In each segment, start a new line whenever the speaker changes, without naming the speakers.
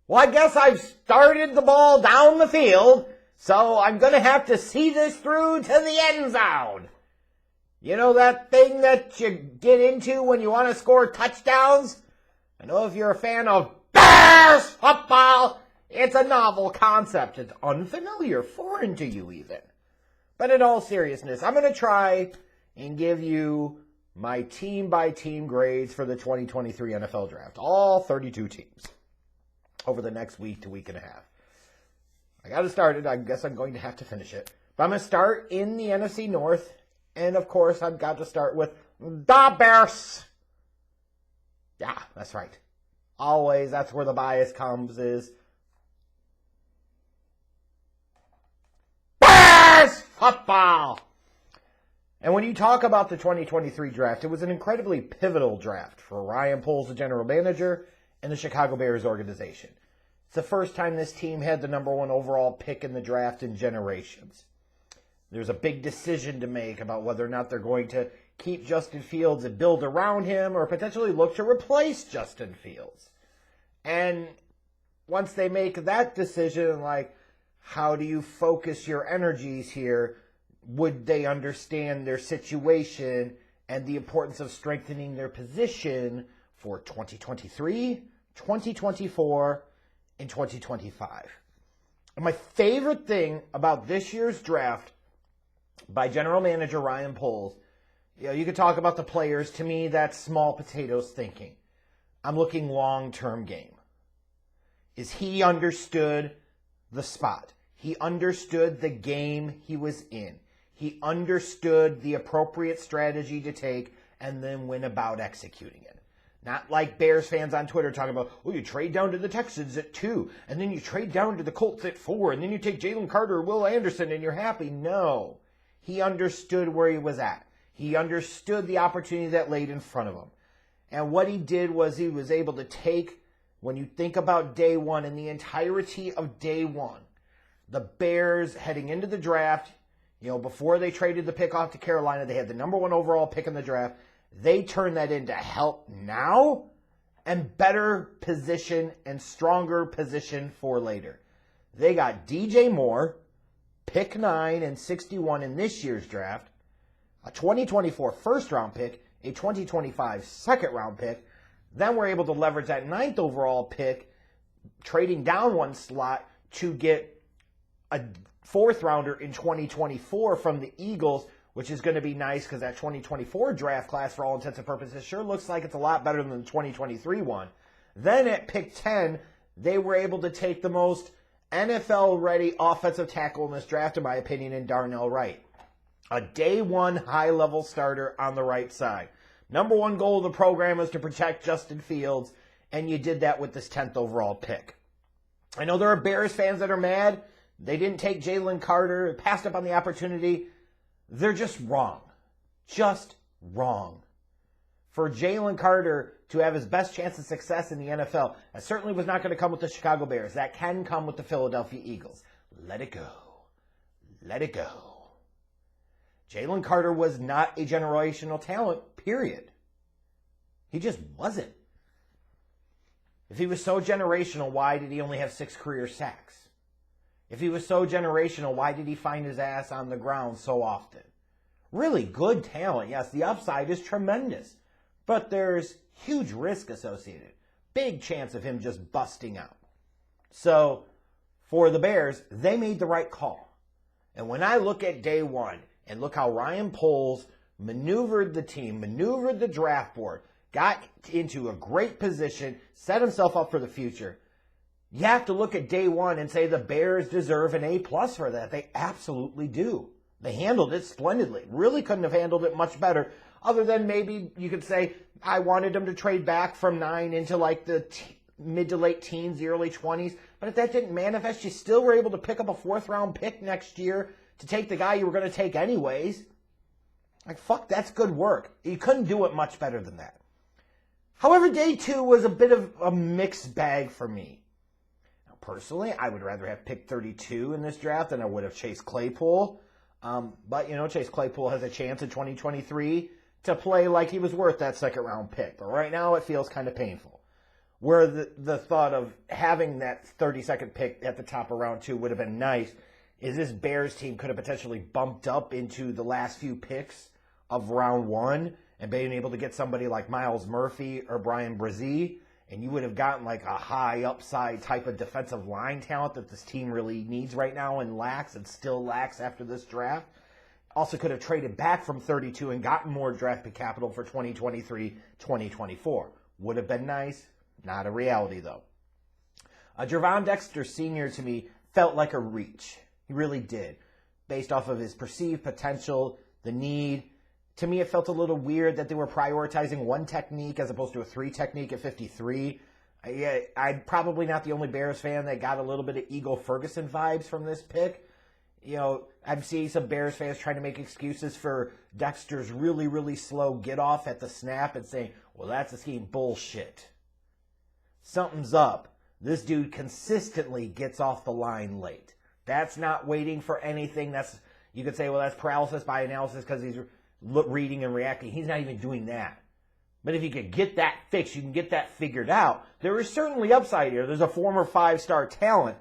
Well, I guess I've started the ball down the field, so I'm going to have to see this through to the end zone. You know that thing that you get into when you want to score touchdowns? I know if you're a fan of Bears football, it's a novel concept. It's unfamiliar, foreign to you even. But in all seriousness, I'm going to try and give you my team-by-team grades for the 2023 NFL Draft. All 32 teams over the next week to week and a half. I got to start it. I guess I'm going to have to finish it. But I'm going to start in the NFC North. And, of course, I've got to start with the Bears. Yeah, that's right. Always, that's where the bias comes is Bears football. And when you talk about the 2023 draft, it was an incredibly pivotal draft for Ryan Poles, the general manager, and the Chicago Bears organization. It's the first time this team had the number 1 overall pick in the draft in generations. There's a big decision to make about whether or not they're going to keep Justin Fields and build around him or potentially look to replace Justin Fields. And once they make that decision, like, how do you focus your energies here? Would they understand their situation and the importance of strengthening their position for 2023, 2024, and 2025? And my favorite thing about this year's draft by general manager Ryan Poles, you could talk about the players. To me, that's small potatoes thinking. I'm looking long-term game. Is he understood the spot? He understood the game he was in. He understood the appropriate strategy to take and then went about executing it. Not like Bears fans on Twitter talking about, oh, you trade down to the Texans at 2, and then you trade down to the Colts at 4, and then you take Jalen Carter or Will Anderson and you're happy. No. He understood where he was at. He understood the opportunity that laid in front of him. And what he did was he was able to take, when you think about day one and the entirety of day one, the Bears heading into the draft, before they traded the pick off to Carolina, they had the number 1 overall pick in the draft. They turned that into help now and better position and stronger position for later. They got DJ Moore, pick 9 and 61 in this year's draft, a 2024 first-round pick, a 2025 second-round pick. Then we're able to leverage that 9th overall pick, trading down 1 slot to get a 4th-rounder in 2024 from the Eagles, which is going to be nice because that 2024 draft class, for all intents and purposes, sure looks like it's a lot better than the 2023 one. Then at pick 10, they were able to take the most NFL-ready offensive tackle in this draft, in my opinion, in Darnell Wright. A day 1 high-level starter on the right side. Number 1 goal of the program is to protect Justin Fields, and you did that with this 10th overall pick. I know there are Bears fans that are mad. They didn't take Jalen Carter, passed up on the opportunity. They're just wrong. Just wrong. For Jalen Carter to have his best chance of success in the NFL, that certainly was not going to come with the Chicago Bears. That can come with the Philadelphia Eagles. Let it go. Let it go. Jalen Carter was not a generational talent, period. He just wasn't. If he was so generational, why did he only have 6 career sacks? If he was so generational, why did he find his ass on the ground so often? Really good talent. Yes, the upside is tremendous. But there's huge risk associated. Big chance of him just busting out. So, for the Bears, they made the right call. And when I look at day 1 and look how Ryan Poles maneuvered the team, maneuvered the draft board, got into a great position, set himself up for the future, you have to look at day 1 and say the Bears deserve an A+ for that. They absolutely do. They handled it splendidly. Really couldn't have handled it much better, other than maybe you could say, I wanted them to trade back from 9 into like the mid to late teens, the early 20s. But if that didn't manifest, you still were able to pick up a 4th-round pick next year to take the guy you were going to take anyways. Like, fuck, that's good work. You couldn't do it much better than that. However, day 2 was a bit of a mixed bag for me. Personally, I would rather have picked 32 in this draft than I would have Chase Claypool. But, Chase Claypool has a chance in 2023 to play like he was worth that 2nd-round pick. But right now, it feels kind of painful. where the thought of having that 32nd pick at the top of round 2 would have been nice is this Bears team could have potentially bumped up into the last few picks of round 1 and been able to get somebody like Myles Murphy or Brian Brzee, and you would have gotten like a high upside type of defensive line talent that this team really needs right now and still lacks after this draft. Also could have traded back from 32 and gotten more draft pick capital for 2023, 2024. Would have been nice. Not a reality, though. Gervon Dexter Sr. to me felt like a reach. He really did. Based off of his perceived potential, the need. To me, it felt a little weird that they were prioritizing one technique as opposed to a 3 technique at 53. I'm probably not the only Bears fan that got a little bit of Eagle Ferguson vibes from this pick. You know, I'm seeing some Bears fans trying to make excuses for Dexter's really, really slow get off at the snap and saying, well, that's a scheme. Bullshit. Something's up. This dude consistently gets off the line late. That's not waiting for anything. You could say, well, that's paralysis by analysis because he's reading and reacting. He's not even doing that. But if you could get that fixed, you can get that figured out. There is certainly upside here. There's a former 5-star talent.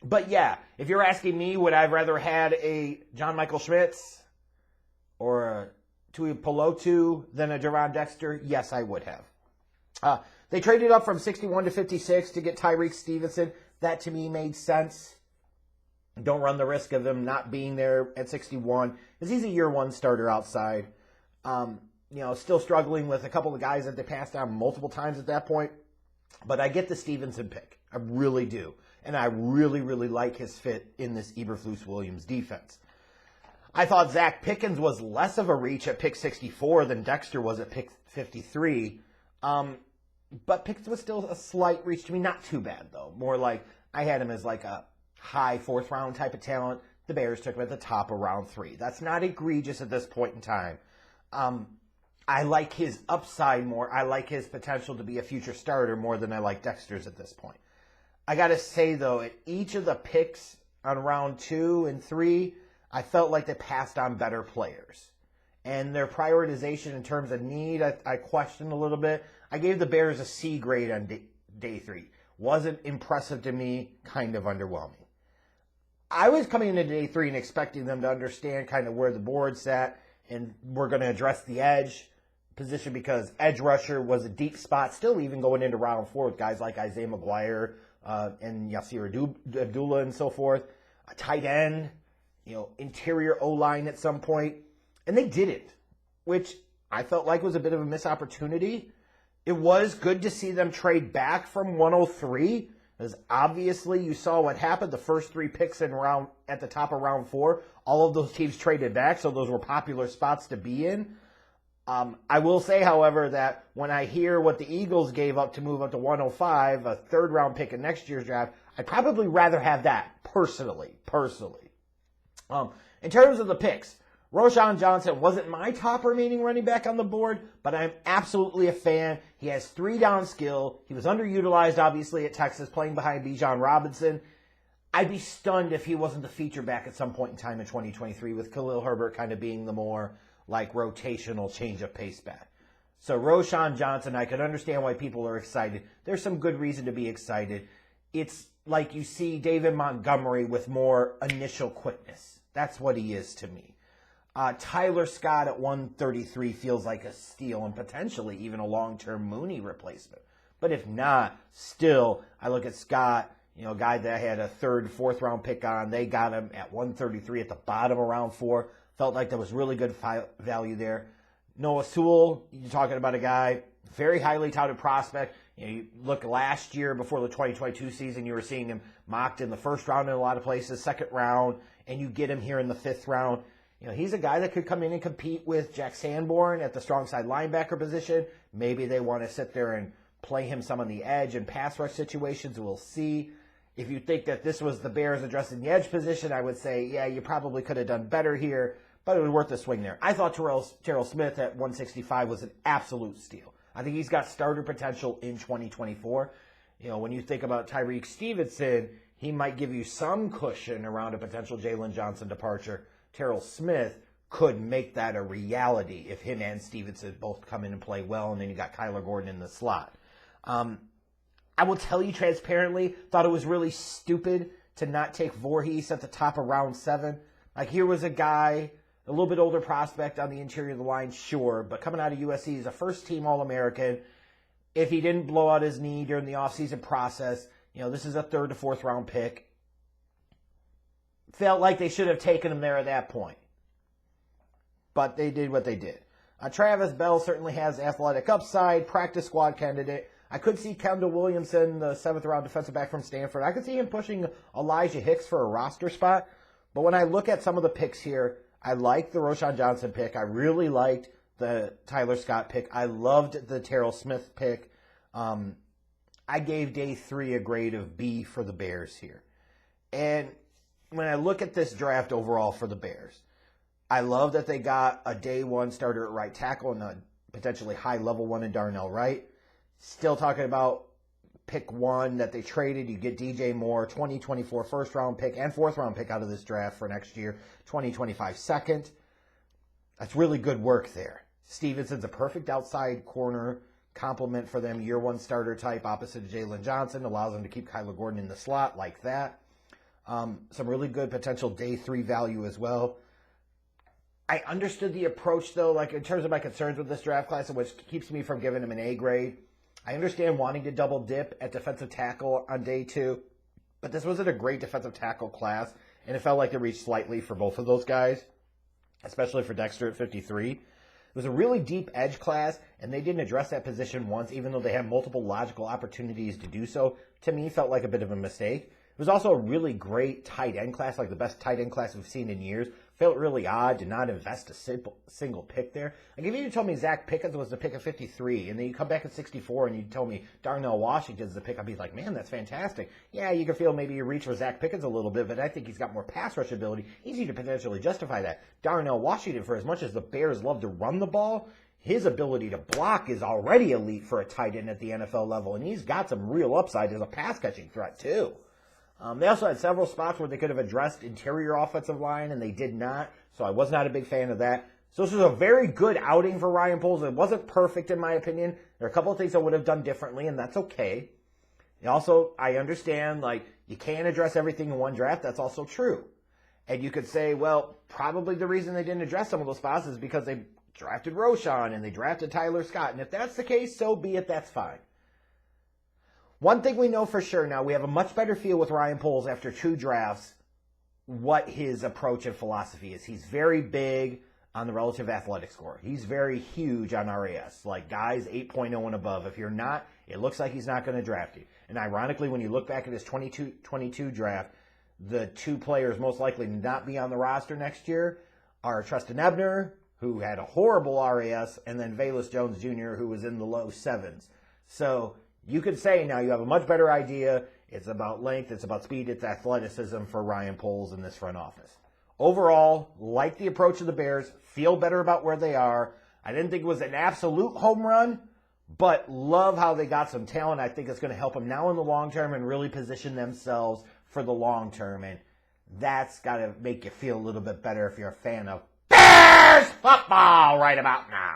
But yeah, if you're asking me, would I have rather had a John Michael Schmitz or a Tui Pelotu than a Gervon Dexter? Yes, I would have. They traded up from 61 to 56 to get Tyrique Stevenson. That to me made sense. Don't run the risk of him not being there at 61, because he's a year 1 starter outside. Still struggling with a couple of guys that they passed down multiple times at that point. But I get the Stevenson pick. I really do. And I really, really like his fit in this Eberflus-Williams defense. I thought Zacch Pickens was less of a reach at pick 64 than Dexter was at pick 53. But Pickens was still a slight reach to me. Not too bad, though. More like I had him as like a high 4th round type of talent. The Bears took him at the top of round 3. That's not egregious at this point in time. I like his upside more. I like his potential to be a future starter more than I like Dexter's at this point. I got to say, though, at each of the picks on round 2 and 3, I felt like they passed on better players. And their prioritization in terms of need, I questioned a little bit. I gave the Bears a C grade on day 3. Wasn't impressive to me, kind of underwhelming. I was coming into day 3 and expecting them to understand kind of where the board sat, and we're going to address the edge position because edge rusher was a deep spot, still even going into round 4 with guys like Isaiah McGuire and Yasir Abdullah and so forth. A tight end, interior O-line at some point. And they did it, which I felt like was a bit of a missed opportunity. It was good to see them trade back from 103, because obviously you saw what happened. The first 3 picks at the top of round 4, all of those teams traded back, so those were popular spots to be in. I will say, however, that when I hear what the Eagles gave up to move up to 105, a 3rd round pick in next year's draft, I'd probably rather have that personally. In terms of the picks, Roschon Johnson wasn't my top remaining running back on the board, but I'm absolutely a fan. He has 3 down skill. He was underutilized, obviously, at Texas, playing behind Bijan Robinson. I'd be stunned if he wasn't the feature back at some point in time in 2023, with Khalil Herbert kind of being the more like rotational change of pace back. So Roschon Johnson, I can understand why people are excited. There's some good reason to be excited. It's like you see David Montgomery with more initial quickness. That's what he is to me. Tyler Scott at 133 feels like a steal and potentially even a long-term Mooney replacement. But if not, still, I look at Scott, a guy that I had a 3rd, 4th round pick on. They got him at 133 at the bottom of round 4. Felt like there was really good value there. Noah Sewell, you're talking about a guy, very highly touted prospect. You look last year before the 2022 season, you were seeing him mocked in the 1st round in a lot of places, 2nd round, and you get him here in the 5th round. He's a guy that could come in and compete with Jack Sanborn at the strong side linebacker position. Maybe they want to sit there and play him some on the edge and pass rush situations. We'll see. If you think that this was the Bears addressing the edge position, I would say, yeah, you probably could have done better here, but it was worth a swing there. I thought Terell Smith at 165 was an absolute steal. I think he's got starter potential in 2024. When you think about Tyrique Stevenson, he might give you some cushion around a potential Jalen Johnson departure. Terell Smith could make that a reality if him and Stevenson both come in and play well, and then you got Kyler Gordon in the slot. I will tell you transparently, thought it was really stupid to not take Voorhees at the top of round 7. Like, here was a guy, a little bit older prospect on the interior of the line, sure, but coming out of USC, he's a first-team All-American. If he didn't blow out his knee during the offseason process, this is a 3rd to 4th round pick. Felt like they should have taken him there at that point. But they did what they did. Travis Bell certainly has athletic upside, practice squad candidate. I could see Kendall Williamson, the 7th round defensive back from Stanford. I could see him pushing Elijah Hicks for a roster spot. But when I look at some of the picks here, I like the Roschon Johnson pick. I really liked the Tyler Scott pick. I loved the Terrell Smith pick. I gave day 3 a grade of B for the Bears here. And when I look at this draft overall for the Bears, I love that they got a day 1 starter at right tackle and a potentially high level one in Darnell Wright. Still talking about pick 1 that they traded. You get DJ Moore, 2024 first round pick and 4th round pick out of this draft for next year, 2025 second. That's really good work there. Stevenson's a perfect outside corner complement for them. Year 1 starter type opposite of Jalen Johnson. Allows them to keep Kyler Gordon in the slot like that. Some really good potential day 3 value as well. I understood the approach, though, like in terms of my concerns with this draft class, which keeps me from giving him an A grade. I understand wanting to double dip at defensive tackle on day 2, but this wasn't a great defensive tackle class, and it felt like they reached slightly for both of those guys, especially for Dexter at 53. It was a really deep edge class, and they didn't address that position once, even though they had multiple logical opportunities to do so. To me, felt like a bit of a mistake. It was also a really great tight end class, like the best tight end class we've seen in years. Felt really odd to not invest a single pick there. Like, if you told me Zacch Pickens was the pick of 53, and then you come back at 64 and you tell me Darnell Washington's the pick, I'd be like, man, that's fantastic. Yeah, you can feel maybe you reach for Zacch Pickens a little bit, but I think he's got more pass rush ability. Easy to potentially justify that. Darnell Washington, for as much as the Bears love to run the ball, his ability to block is already elite for a tight end at the NFL level, and he's got some real upside as a pass-catching threat, too. They also had several spots where they could have addressed interior offensive line, and they did not, so I was not a big fan of that. So this was a very good outing for Ryan Poles. It wasn't perfect, in my opinion. There are a couple of things I would have done differently, and that's okay. And also, I understand, like, you can't address everything in one draft. That's also true. And you could say, well, probably the reason they didn't address some of those spots is because they drafted Roschon and they drafted Tyler Scott. And if that's the case, so be it. That's fine. One thing we know for sure now, we have a much better feel with Ryan Poles after 2 drafts what his approach and philosophy is. He's very big on the relative athletic score. He's very huge on RAS, like guys 8.0 and above. If you're not, it looks like he's not going to draft you. And ironically, when you look back at his 22 draft, the 2 players most likely to not be on the roster next year are Treston Ebner, who had a horrible RAS, and then Velus Jones Jr., who was in the low 7s. So you could say now you have a much better idea. It's about length, it's about speed, it's athleticism for Ryan Poles in this front office. Overall, like the approach of the Bears, feel better about where they are. I didn't think it was an absolute home run, but love how they got some talent. I think it's going to help them now in the long term and really position themselves for the long term. And that's got to make you feel a little bit better if you're a fan of Bears football right about now.